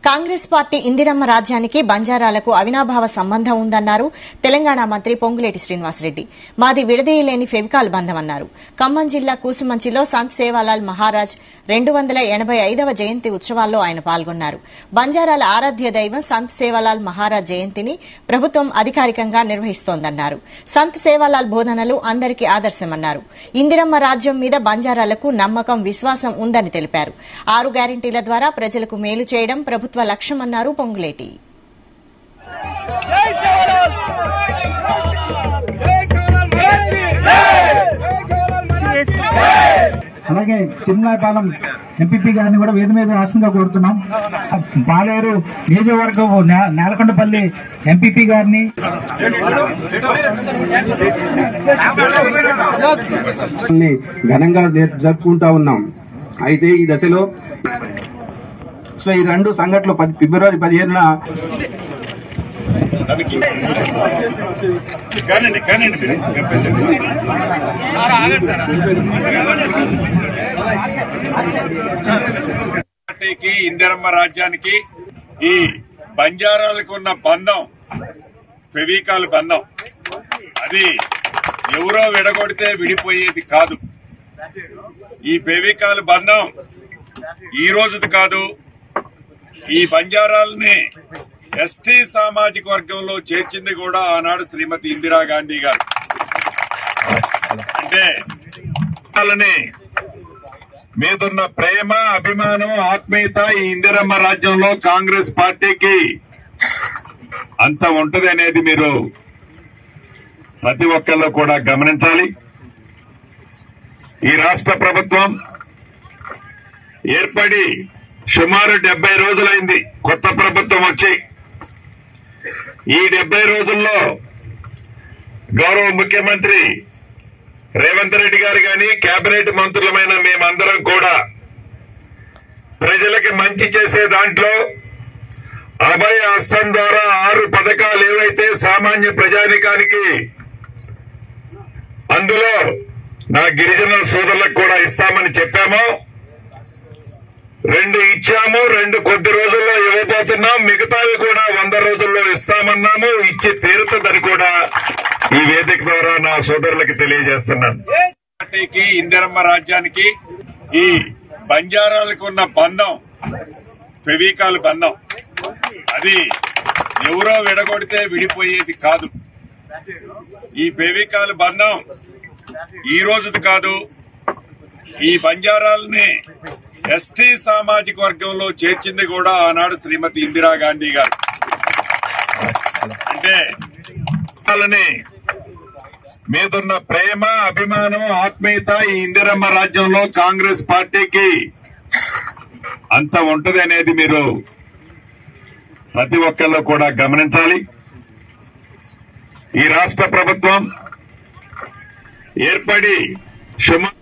Congress party Indiramma రాజ్యానికి బంజారాలకు అవినాభావ సంబంధం ఉందన్నారు తెలంగాణ మంత్రి పొంగులేటి శ్రీనివాసరెడ్డి. మాది విడదీయలేని ఫెవికాల్ బంధం అన్నారు. ఖమ్మం జిల్లా కూసుమంచిలో సంత్ సేవాలాల్ మహారాజ్ 285వ జయంతి ఉత్సవాల్లో ఆయన పాల్గొన్నారు. బంజారాల ఆరాధ్య దైవం సంత్ సేవాలాల్ మహారాజ్ జయంతిని ప్రభుత్వం అధికారికంగా నిర్వహిస్తోందన్నారు. సంత్ సేవాలాల్ బోధనలు అందరికీ ఆదర్శమన్నారు. ఇందిరమ్మ రాజ్యం మీద బంజారాలకు నమ్మకం, విశ్వాసం ఉందని తెలిపారు. 6 గ్యారంటీల ద్వారా ప్రజలకు మేలు చేయడం ప్రభుత్వ లక్ష్యమన్నారు పొంగులేటి. అలాగే చిన్నాయపాలెం ఎంపీపీ గారిని కూడా వేది మీద రాష్ట్రంగా కోరుతున్నాం. పాలేరు నియోజకవర్గం నేలకొండపల్లి ఎంపీపీ గారిని ఘనంగా జరుపుకుంటా ఉన్నాం. అయితే ఈ దశలో ఈ 2 సంఘటనలు ఫిబ్రవరి 15న పార్టీకి ఇందిరమ్మ రాజ్యానికి ఈ బంజారాలకు ఉన్న బంధం ఫెవికాల్ బంధం. అది ఎవరో విడగొడితే విడిపోయేది కాదు. ఈ ఫెవికాల్ బంధం ఈ రోజుది కాదు. ఈ బంజారాలని ఎస్టీ సామాజిక వర్గంలో చేర్చింది కూడా ఆనాడు శ్రీమతి ఇందిరాగాంధీ గారు. అంటే వాళ్ళని మీదున్న ప్రేమ, అభిమానం, ఆత్మీయత ఈ ఇందిరమ్మ రాజ్యంలో కాంగ్రెస్ పార్టీకి అంత ఉంటది అనేది మీరు ప్రతి ఒక్కళ్ళు కూడా గమనించాలి. ఈ రాష్ట్ర ప్రభుత్వం ఏర్పడి సుమారు 70 రోజులైంది. కొత్త ప్రభుత్వం వచ్చి ఈ 70 రోజుల్లో గౌరవ ముఖ్యమంత్రి రేవంత్ రెడ్డి గారు గాని, కేబినెట్ మంత్రులమైన మేమందరం కూడా ప్రజలకి మంచి చేసే దాంట్లో అభయ హస్తం ద్వారా 6 పథకాలు ఏవైతే సామాన్య ప్రజానికానికి, అందులో నా గిరిజన సోదరులకు కూడా ఇస్తామని చెప్పామో 2 ఇచ్చాము. 2 కొద్ది రోజుల్లో ఇవ్వబోతున్నాం. మిగతావి కూడా 100 రోజుల్లో ఇస్తామన్నాము. ఇచ్చి తీరుతుందని కూడా ఈ వేదిక ద్వారా నా సోదరులకి తెలియజేస్తున్నాను. పార్టీకి ఇందిరమ్మ రాజ్యానికి ఈ బంజారాలకు ఉన్న బంధం ఫెవికాల్ బంధం. అది ఎవరో విడగొడితే విడిపోయేది కాదు. ఈ ఫెవికాల్ బంధం ఈ రోజుది కాదు. ఈ బంజారాలని ఎస్టీ సామాజిక వర్గంలో చేర్చింది కూడా ఆనాడు శ్రీమతి ఇందిరాగాంధీ గారు. అంటే వాళ్ళని మీదున్న ప్రేమ, అభిమానం, ఆత్మీయత ఈ ఇందిరమ్మ రాజ్యంలో కాంగ్రెస్ పార్టీకి అంత ఉంటది అనేది మీరు ప్రతి ఒక్కళ్ళు కూడా గమనించాలి. ఈ రాష్ట్ర ప్రభుత్వం ఏర్పడి సుమారు